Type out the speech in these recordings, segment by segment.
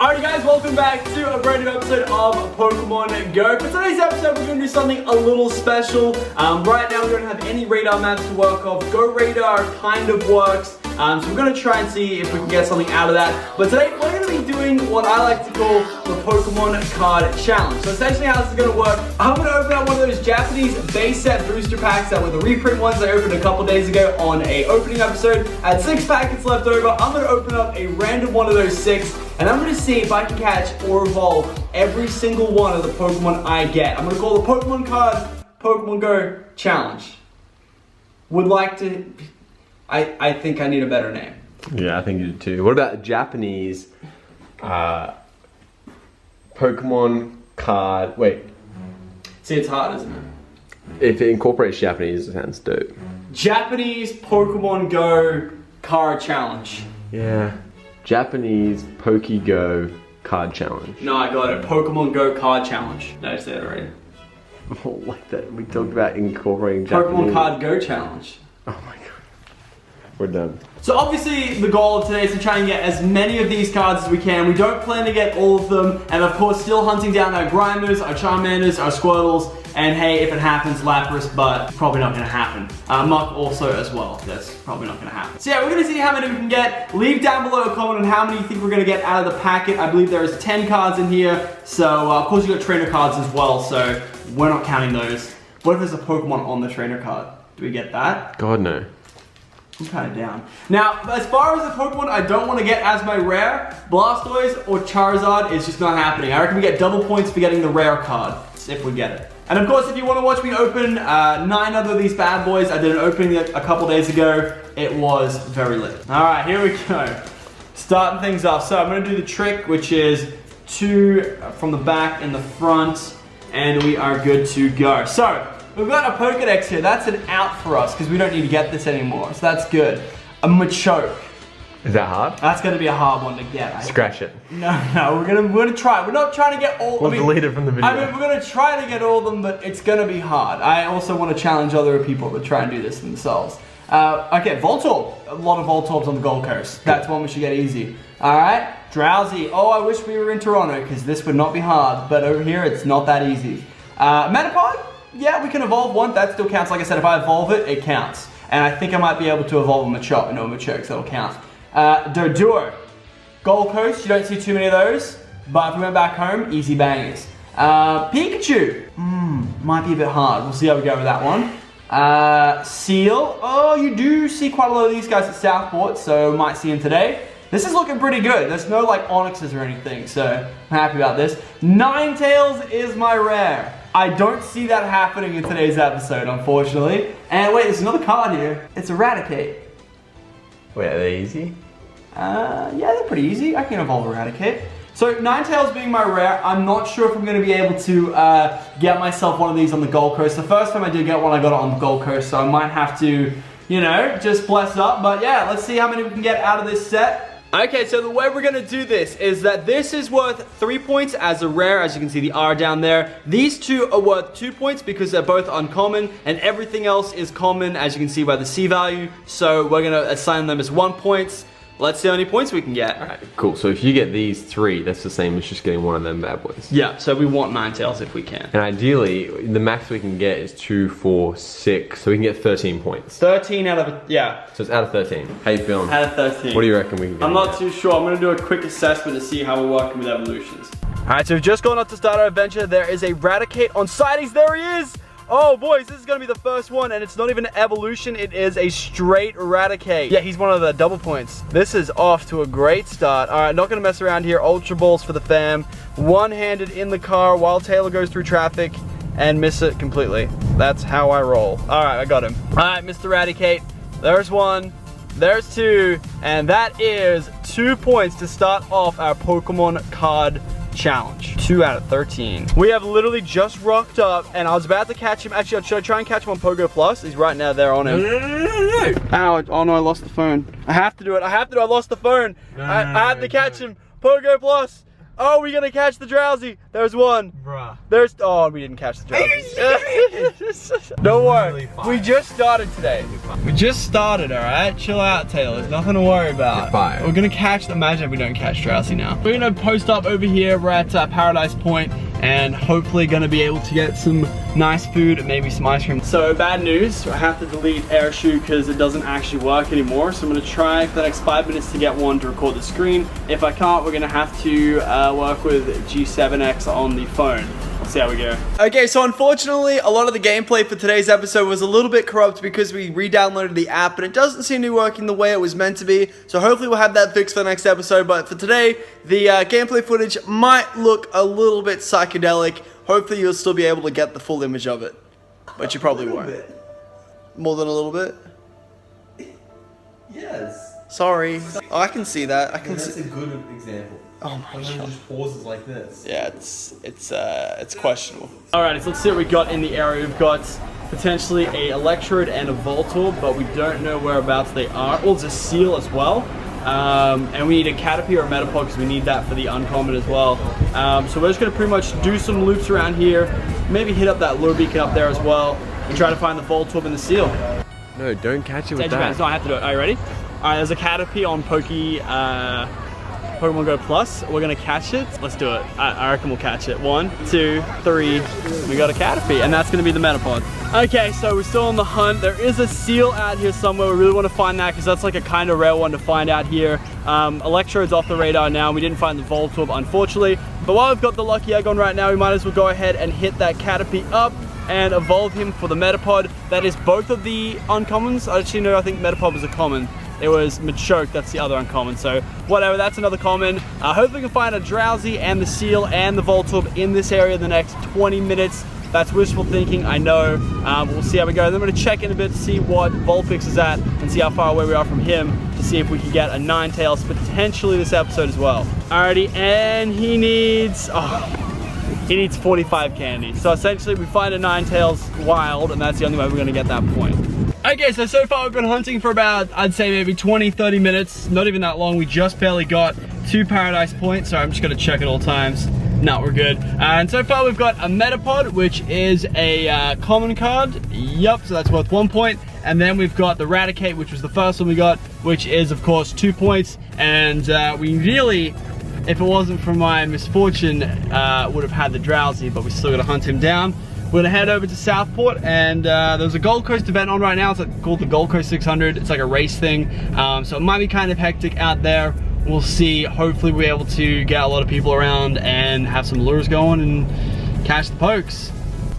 Alright guys, welcome back to a brand new episode of Pokemon Go. For today's episode, we're going to do something a little special. Right now, we don't have any radar maps to work off. Go Radar kind of works. So we're going to try and see if we can get something out of that. But today, we're going to be doing what I like to call the Pokemon Card Challenge. So essentially how this is going to work, I'm going to open up one of those Japanese base set booster packs that were the reprint ones I opened a couple days ago on a opening episode. I had 6 packets left over. I'm going to open up a random one of those 6. And I'm going to see if I can catch or evolve every single one of the Pokemon I get. I'm going to call the Pokemon Card Pokemon Go Challenge. Would like to... I think I need a better name. Yeah, I think you do too. What about Japanese Pokemon Card... Wait. See, it's hard, isn't it? If it incorporates Japanese, it sounds dope. Japanese Pokemon Go Card Challenge. Yeah. Japanese Go Card Challenge. No, I got it. Pokemon Go Card Challenge. No, I said it already. Oh, like that. We talked about incorporating Japanese. Pokemon Card Go Challenge. Oh my god. We're done. So obviously the goal of today is to try and get as many of these cards as we can. We don't plan to get all of them. And of course still hunting down our Grimers, our Charmanders, our Squirtles. And hey, if it happens, Lapras, but probably not going to happen. Muck also as well. That's probably not going to happen. So yeah, we're going to see how many we can get. Leave down below a comment on how many you think we're going to get out of the packet. I believe there is 10 cards in here. So of course you got trainer cards as well. So we're not counting those. What if there's a Pokemon on the trainer card? Do we get that? God, no. I'm kind of down. Now, as far as the Pokemon I don't want to get as my rare, Blastoise or Charizard is just not happening. I reckon we get double points for getting the rare card, if we get it. And of course, if you want to watch me open 9 other of these bad boys, I did an opening a couple days ago. It was very lit. All right, here we go. Starting things off. So I'm going to do the trick, which is 2 from the back and the front, and we are good to go. So, we've got a Pokedex here. That's an out for us because we don't need to get this anymore. So that's good. A Machoke. Is that hard? That's going to be a hard one to get. Scratch it. No, we're gonna try. We're not trying to get all. We'll delete it from the video. I mean, we're gonna try to get all of them, but it's gonna be hard. I also want to challenge other people to try and do this themselves. Okay, Voltorb. A lot of Voltorbs on the Gold Coast. That's one we should get easy. All right, Drowsy. Oh, I wish we were in Toronto because this would not be hard. But over here, it's not that easy. Metapod. Yeah, we can evolve one. That still counts. Like I said, if I evolve it, it counts. And I think I might be able to evolve a Machoke. No, Machoke, so it'll count. Doduo. Gold Coast, you don't see too many of those. But if we went back home, easy bangers. Pikachu. Might be a bit hard. We'll see how we go with that one. Seal. Oh, you do see quite a lot of these guys at Southport, so might see them today. This is looking pretty good. There's no like Onyxes or anything, so I'm happy about this. Ninetales is my rare. I don't see that happening in today's episode, unfortunately. And wait, there's another card here. It's Eradicate. Wait, are they easy? Yeah, they're pretty easy. I can evolve Eradicate. So, Ninetales being my rare, I'm not sure if I'm going to be able to get myself one of these on the Gold Coast. The first time I did get one, I got it on the Gold Coast, so I might have to, you know, just bless up. But yeah, let's see how many we can get out of this set. Okay, so the way we're going to do this is that this is worth 3 points as a rare, as you can see the R down there. These 2 are worth 2 points because they're both uncommon, and everything else is common, as you can see by the C value. So we're going to assign them as 1 point. Let's see how many points we can get. Alright, cool. So if you get these 3, that's the same as just getting one of them bad boys. Yeah, so we want Ninetales if we can. And ideally, the max we can get is 2, 4, 6, so we can get 13 points. 13 out of, yeah. So it's out of 13. How you feeling? Out of 13. What do you reckon we can get? I'm not too sure. I'm going to do a quick assessment to see how we're working with evolutions. Alright, so we've just gone up to start our adventure. There is a Eradicate on sightings. There he is! Oh boys, this is gonna be the first one, and it's not even an evolution, it is a straight Eradicate. Yeah, he's one of the double points. This is off to a great start. Alright, not gonna mess around here. Ultra Balls for the fam. One-handed in the car while Taylor goes through traffic and miss it completely. That's how I roll. Alright, I got him. Alright, Mr. Eradicate. There's 1. There's 2. And that is 2 points to start off our Pokemon Card Challenge. 2 out of 13. We have literally just rocked up, and I was about to catch him. Actually, should I try and catch him on Pogo Plus? He's right now there on him. No. Ow, oh no, I lost the phone. I have to do it. I have to do it. I lost the phone. I have to catch him. Pogo Plus. Oh, we're gonna catch the drowsy. There's one. Bruh. There's, oh, we didn't catch the drowsy. Don't worry. We just started today. We just started, all right? Chill out, Taylor. There's nothing to worry about. We're gonna catch, imagine if we don't catch drowsy now. We're gonna post up over here. We're at Paradise Point and hopefully gonna be able to get some nice food and maybe some ice cream. So bad news, I have to delete AirShoot because it doesn't actually work anymore. So I'm gonna try for the next 5 minutes to get one to record the screen. If I can't, we're gonna have to work with G7X on the phone. We'll see how we go. Okay, so unfortunately, a lot of the gameplay for today's episode was a little bit corrupt because we re-downloaded the app and it doesn't seem to be working the way it was meant to be. So hopefully we'll have that fixed for the next episode. But for today, the gameplay footage might look a little bit psychedelic. Hopefully you'll still be able to get the full image of it. But you probably won't. More than a little bit? Yes. Sorry. Oh, I can see that. I can see. That's a good example. Oh my god. It just pauses like this. Yeah, it's questionable. Alright, so let's see what we got in the area. We've got potentially a Electrode and a Voltorb, but we don't know whereabouts they are. Oh, there's a Seal as well. And we need a Caterpie or a Metapod because we need that for the uncommon as well. So we're just going to pretty much do some loops around here, maybe hit up that lure beacon up there as well, and try to find the Voltorb and the Seal. No, don't catch it with that. No, I have to do it. Are you ready? Alright, there's a Caterpie on Pokemon Go Plus. We're gonna catch it. Let's do it. I reckon we'll catch it. 1, 2, 3. We got a Caterpie, and that's gonna be the Metapod. Okay, so we're still on the hunt. There is a Seal out here somewhere. We really want to find that because that's like a kind of rare one to find out here. Electrode's off the radar now. We didn't find the Voltorb, unfortunately. But while we've got the lucky egg on right now, we might as well go ahead and hit that Caterpie up and evolve him for the Metapod. That is both of the uncommons. Actually, no, I think Metapod was a common. It was Machoke, that's the other uncommon. So whatever, that's another common. Hopefully we can find a Drowsy and the Seal and the Voltorb in this area in the next 20 minutes. That's wishful thinking, I know. We'll see how we go. Then I'm gonna check in a bit to see what Holfix is at and see how far away we are from him to see if we can get a Ninetales potentially this episode as well. Alrighty, and he needs 45 candy. So essentially we find a Ninetales wild and that's the only way we're gonna get that point. Okay, so far we've been hunting for about, I'd say maybe 20-30 minutes, not even that long. We just barely got to Paradise Point, so I'm just gonna check at all times. No, we're good. And so far we've got a Metapod, which is a common card. Yup, so that's worth 1 point. And then we've got the Eradicate, which was the first one we got, which is of course 2 points. And we really, if it wasn't for my misfortune, would have had the Drowsy, but we still gotta hunt him down. We're gonna head over to Southport, and there's a Gold Coast event on right now. It's called the Gold Coast 600. It's like a race thing, so it might be kind of hectic out there. We'll see. Hopefully we're able to get a lot of people around and have some lures going and catch the pokes.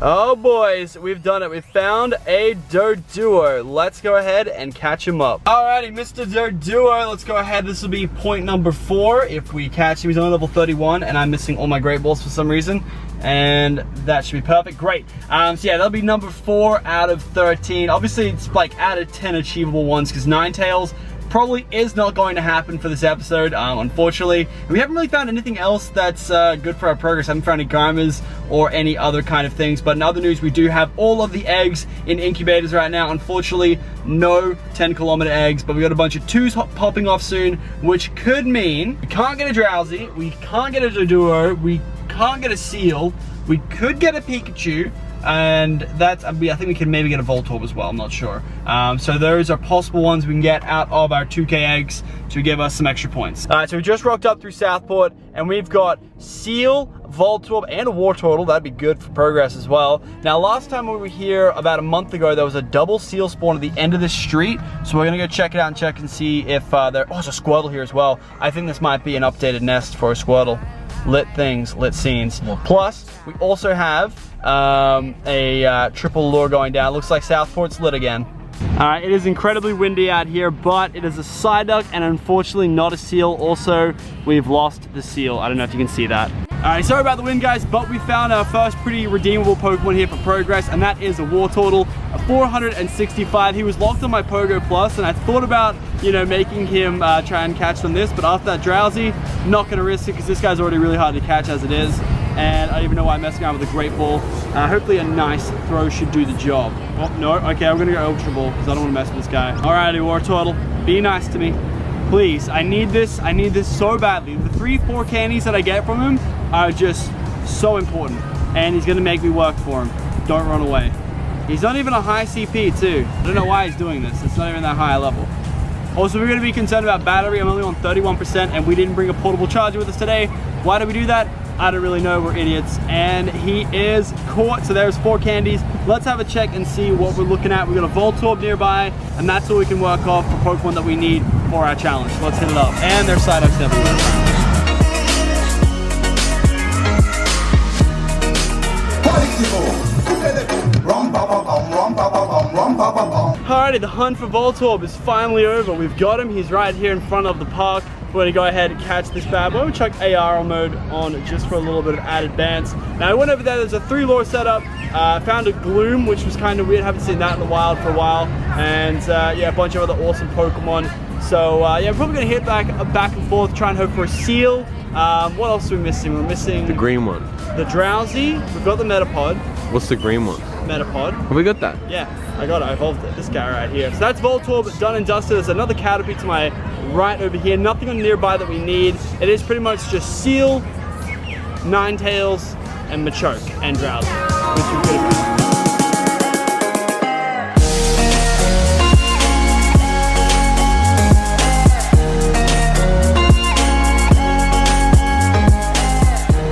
Oh boys, we've done it. We've found a Doduo. Let's go ahead and catch him up. Alrighty, Mr. Doduo, let's go ahead. This will be point number 4 if we catch him. He's only level 31 and I'm missing all my great balls for some reason. And that should be perfect. Great. So yeah, that'll be number 4 out of 13. Obviously it's like out of 10 achievable ones because Ninetales probably is not going to happen for this episode, unfortunately. And we haven't really found anything else that's good for our progress. I haven't found any Garmers or any other kind of things. But in other news, we do have all of the eggs in incubators right now. Unfortunately, no 10-kilometer eggs, but we got a bunch of 2s popping off soon, which could mean we can't get a Drowsy, we can't get a Doduo, we can't get a Seal, we could get a Pikachu, and that's, I think we can maybe get a Voltorb as well, I'm not sure. So those are possible ones we can get out of our 2K eggs to give us some extra points. Alright, so we just rocked up through Southport, and we've got Seal, Voltorb, and a Wartortle. That'd be good for progress as well. Now, last time we were here about a month ago, there was a double Seal spawn at the end of the street, so we're gonna go check it out and check and see if there, oh, there's a Squirtle here as well. I think this might be an updated nest for a Squirtle. Lit things, lit scenes. Plus, we also have a triple lure going down. Looks like Southport's lit again. Alright, it is incredibly windy out here, but it is a Psyduck and unfortunately not a Seal. Also, we've lost the Seal. I don't know if you can see that. Alright, sorry about the wind, guys, but we found our first pretty redeemable Pokemon here for progress, and that is a Wartortle, a 465. He was locked on my Pogo Plus, and I thought about, you know, making him try and catch on this, but after that Drowsy, not gonna risk it because this guy's already really hard to catch as it is. And I don't even know why I'm messing around with a Great Ball. Hopefully a nice throw should do the job. Oh, no, okay, I'm gonna go Ultra Ball because I don't want to mess with this guy. Alrighty, Wartortle, be nice to me. Please, I need this so badly. The 3-4 candies that I get from him are just so important. And he's gonna make me work for him. Don't run away. He's not even a high CP too. I don't know why he's doing this. It's not even that high a level. Also, we're gonna be concerned about battery. I'm only on 31% and we didn't bring a portable charger with us today. Why did we do that? I don't really know, we're idiots. And he is caught, so there's 4 candies. Let's have a check and see what we're looking at. We've got a Voltorb nearby, and that's all we can work off for Pokemon that we need for our challenge. Let's hit it up. And there's Psyducks everywhere. Alrighty, the hunt for Voltorb is finally over. We've got him. He's right here in front of the park. We're gonna go ahead and catch this bad boy. We chuck AR mode on just for a little bit of added bounce. Now I went over there, there's a 3-lure setup. Found a Gloom, which was kind of weird. Haven't seen that in the wild for a while. And yeah, a bunch of other awesome Pokemon. So yeah, we're probably gonna hit back and forth, try and hope for a Seal. What else are we missing? We're missing The green one. the Drowsy. We've got the Metapod. What's the green one? Metapod. Have we got that? Yeah, I got it. I evolved it. This guy right here. So that's Voltorb done and dusted. There's another Caterpie to my right over here. Nothing on nearby that we need. It is pretty much just Seal, Ninetales, and Machoke, and Drowsy, which we could have done.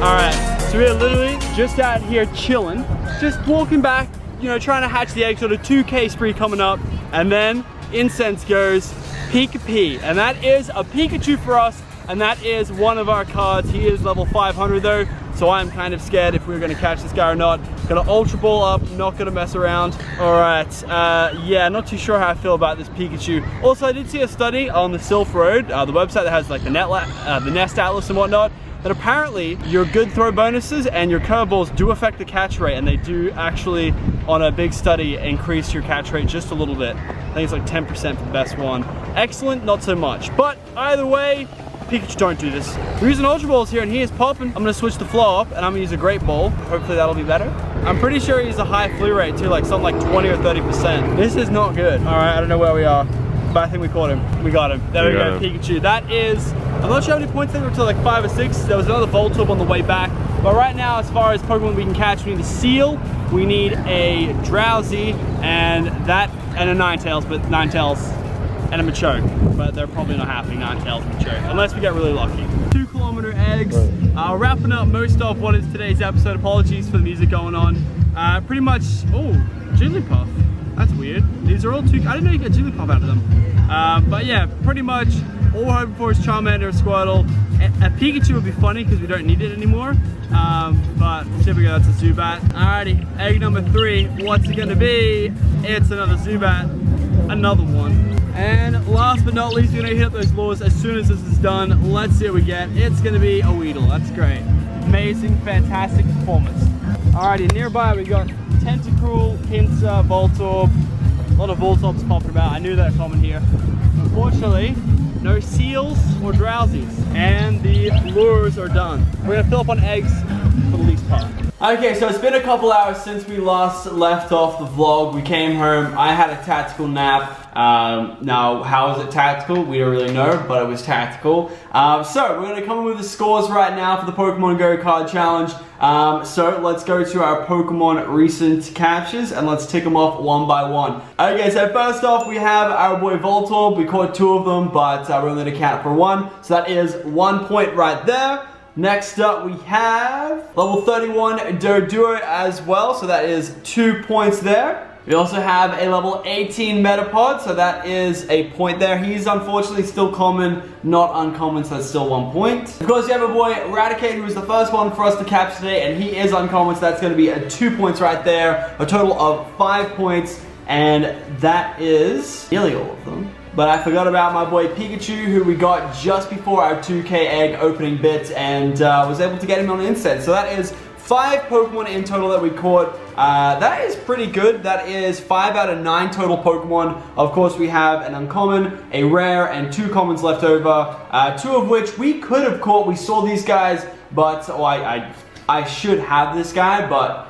Alright, so we're literally just out here chilling, just walking back, you know, trying to hatch the egg, sort of 2K spree coming up, and then incense goes Pikachu, and that is a Pikachu for us, and that is one of our cards. He is level 500 though, so I'm kind of scared if we're gonna catch this guy or not. Gonna Ultra Ball up, not gonna mess around. Alright, yeah, not too sure how I feel about this Pikachu. Also, I did see a study on the Sylph Road, the website that has like the Nest Atlas and whatnot, that apparently your good throw bonuses and your curveballs do affect the catch rate, and they do actually, on a big study, increase your catch rate just a little bit. I think it's like 10% for the best one. Excellent, not so much. But either way, Pikachu, don't do this. We're using Ultra Balls here and he is popping. I'm gonna switch the flow up and I'm gonna use a Great Ball. Hopefully that'll be better. I'm pretty sure he's a high flu rate too, like something like 20 or 30%. This is not good. All right, I don't know where we are, but I think we caught him. We got him. There we go, Pikachu. That is, I'm not sure how many points they were to, like 5 or 6. There was another Voltorb on the way back. But right now, as far as Pokemon we can catch, we need a Seal, we need a Drowsy, and a Ninetales, but Ninetales and a Machoke. But they're probably not happening, Ninetales and Machoke, unless we get really lucky. 2-kilometer eggs. Wrapping up most of what is today's episode. Apologies for the music going on. Pretty much, oh, Jigglypuff. That's weird. These are all I didn't know you get Jigglypuff out of them. But yeah, pretty much all we're hoping for is Charmander, Squirtle. A Pikachu would be funny because we don't need it anymore. But there we go, that's a Zubat. Alrighty, egg number 3. What's it gonna be? It's another Zubat. Another one. And last but not least, we're gonna hit those lures as soon as this is done. Let's see what we get. It's gonna be a Weedle. That's great. Amazing, fantastic performance. Alrighty, nearby we got Tentacruel, Pinsir, Voltorb. A lot of Voltorbs popping about. I knew they were coming here. Unfortunately, no Seals or Drowsies. And the lures are done. We're gonna fill up on eggs for the least part. Okay, so it's been a couple hours since we last left off the vlog. We came home, I had a tactical nap. Now, how is it tactical? We don't really know, but it was tactical. So, we're gonna come in with the scores right now for the Pokemon Go card challenge. So, let's go to our Pokemon recent captures and let's tick them off one by one. Okay, so first off, we have our boy Voltorb. We caught 2 of them, but we're only gonna count for 1. So that is 1 point right there. Next up, we have level 31 Doduo as well, so that is 2 points there. We also have a level 18 Metapod, so that is a point there. He's unfortunately still common, not uncommon, so that's still 1 point. Of course, you have a boy Eradicate, who was the first one for us to capture today, and he is uncommon, so that's going to be 2 points right there. A total of 5 points, and that is nearly all of them. But I forgot about my boy Pikachu, who we got just before our 2K egg opening bit, and was able to get him on incense. So that is 5 Pokemon in total that we caught. That is pretty good. That is 5 out of 9 total Pokemon. Of course, we have an uncommon, a rare, and 2 commons left over. 2 of which we could have caught. We saw these guys, but I should have this guy, but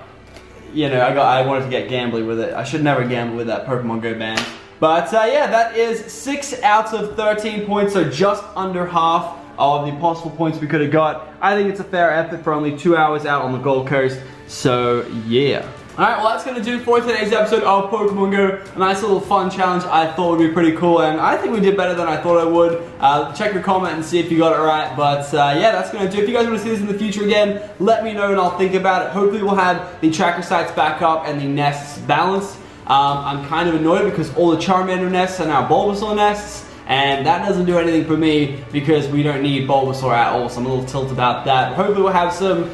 you know, I wanted to get gambly with it. I should never gamble with that Pokemon Go ban. But yeah, that is 6 out of 13 points, so just under half of the possible points we could have got. I think it's a fair effort for only 2 hours out on the Gold Coast, so yeah. Alright, well that's going to do for today's episode of Pokemon Go. A nice little fun challenge I thought would be pretty cool, and I think we did better than I thought I would. Check your comment and see if you got it right, but yeah, that's going to do. If you guys want to see this in the future again, let me know and I'll think about it. Hopefully we'll have the tracker sites back up and the nests balanced. I'm kind of annoyed because all the Charmander nests are now Bulbasaur nests, and that doesn't do anything for me because we don't need Bulbasaur at all, so I'm a little tilted about that. But hopefully we'll have some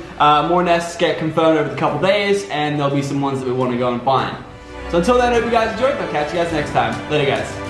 more nests get confirmed over the couple days, and there'll be some ones that we want to go and find. So until then, I hope you guys enjoyed. I'll catch you guys next time. Later, guys.